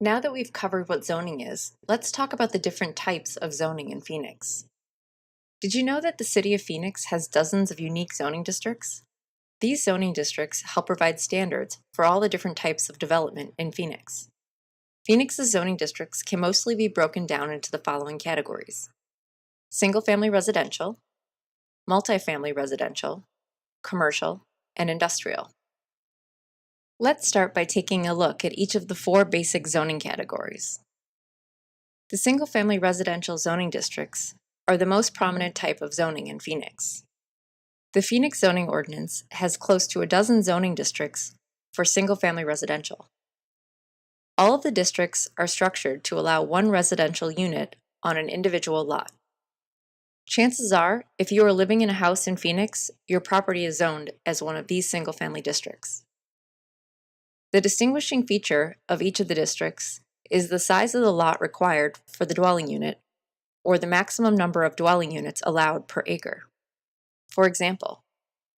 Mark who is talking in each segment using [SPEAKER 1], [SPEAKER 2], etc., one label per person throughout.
[SPEAKER 1] Now that we've covered what zoning is, let's talk about the different types of zoning in Phoenix. Did you know that the city of Phoenix has dozens of unique zoning districts? These zoning districts help provide standards for all the different types of development in Phoenix. Phoenix's zoning districts can mostly be broken down into the following categories: single-family residential, multifamily residential, commercial, and industrial. Let's start by taking a look at each of the four basic zoning categories. The single-family residential zoning districts are the most prominent type of zoning in Phoenix. The Phoenix zoning ordinance has close to a dozen zoning districts for single-family residential. All of the districts are structured to allow one residential unit on an individual lot. Chances are, if you are living in a house in Phoenix, your property is zoned as one of these single-family districts. The distinguishing feature of each of the districts is the size of the lot required for the dwelling unit, or the maximum number of dwelling units allowed per acre. For example,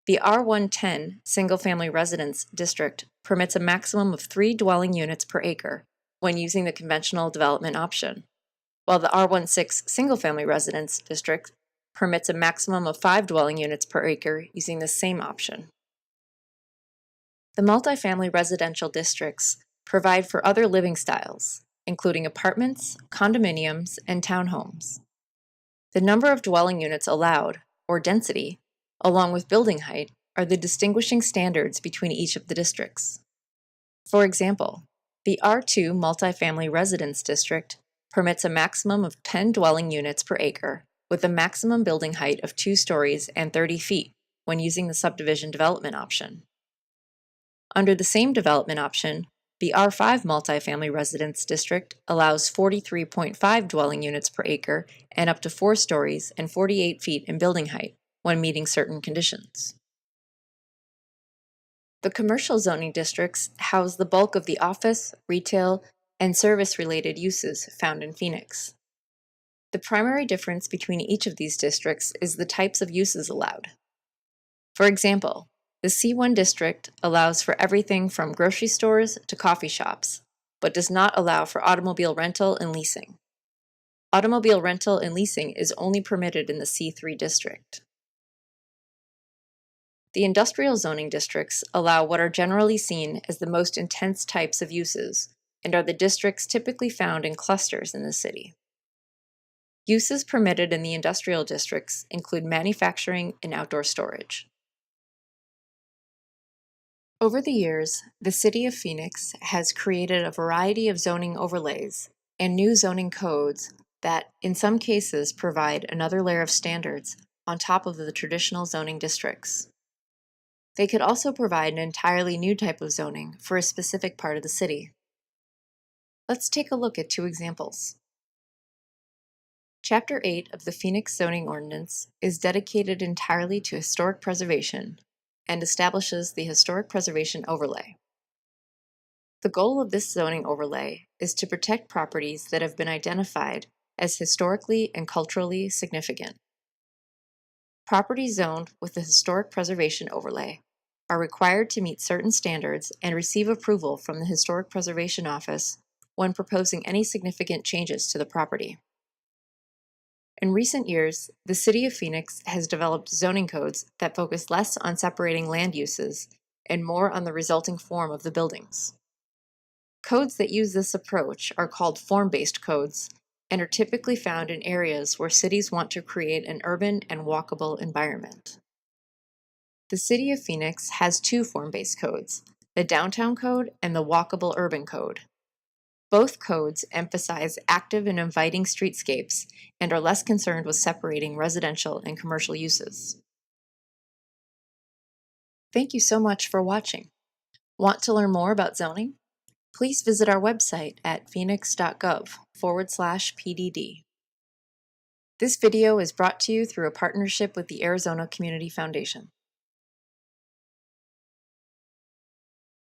[SPEAKER 1] the R110 single-family residence district permits a maximum of 3 dwelling units per acre when using the conventional development option, while the R16 single-family residence district permits a maximum of 5 dwelling units per acre using the same option. The multifamily residential districts provide for other living styles, including apartments, condominiums, and townhomes. The number of dwelling units allowed, or density, along with building height, are the distinguishing standards between each of the districts. For example, the R2 multifamily residence district permits a maximum of 10 dwelling units per acre, with a maximum building height of 2 stories and 30 feet when using the subdivision development option. Under the same development option, the R5 multifamily residence district allows 43.5 dwelling units per acre and up to 4 stories and 48 feet in building height when meeting certain conditions. The commercial zoning districts house the bulk of the office, retail, and service-related uses found in Phoenix. The primary difference between each of these districts is the types of uses allowed. For example, the C1 district allows for everything from grocery stores to coffee shops, but does not allow for automobile rental and leasing. Automobile rental and leasing is only permitted in the C3 district. The industrial zoning districts allow what are generally seen as the most intense types of uses and are the districts typically found in clusters in the city. Uses permitted in the industrial districts include manufacturing and outdoor storage. Over the years, the City of Phoenix has created a variety of zoning overlays and new zoning codes that, in some cases, provide another layer of standards on top of the traditional zoning districts. They could also provide an entirely new type of zoning for a specific part of the city. Let's take a look at 2 examples. Chapter 8 of the Phoenix Zoning Ordinance is dedicated entirely to historic preservation and establishes the Historic Preservation Overlay. The goal of this zoning overlay is to protect properties that have been identified as historically and culturally significant. Properties zoned with the Historic Preservation Overlay are required to meet certain standards and receive approval from the Historic Preservation Office when proposing any significant changes to the property. In recent years, the City of Phoenix has developed zoning codes that focus less on separating land uses and more on the resulting form of the buildings. Codes that use this approach are called form-based codes and are typically found in areas where cities want to create an urban and walkable environment. The City of Phoenix has 2 form-based codes, the Downtown Code and the Walkable Urban Code. Both codes emphasize active and inviting streetscapes and are less concerned with separating residential and commercial uses. Thank you so much for watching. Want to learn more about zoning? Please visit our website at phoenix.gov/PDD. This video is brought to you through a partnership with the Arizona Community Foundation.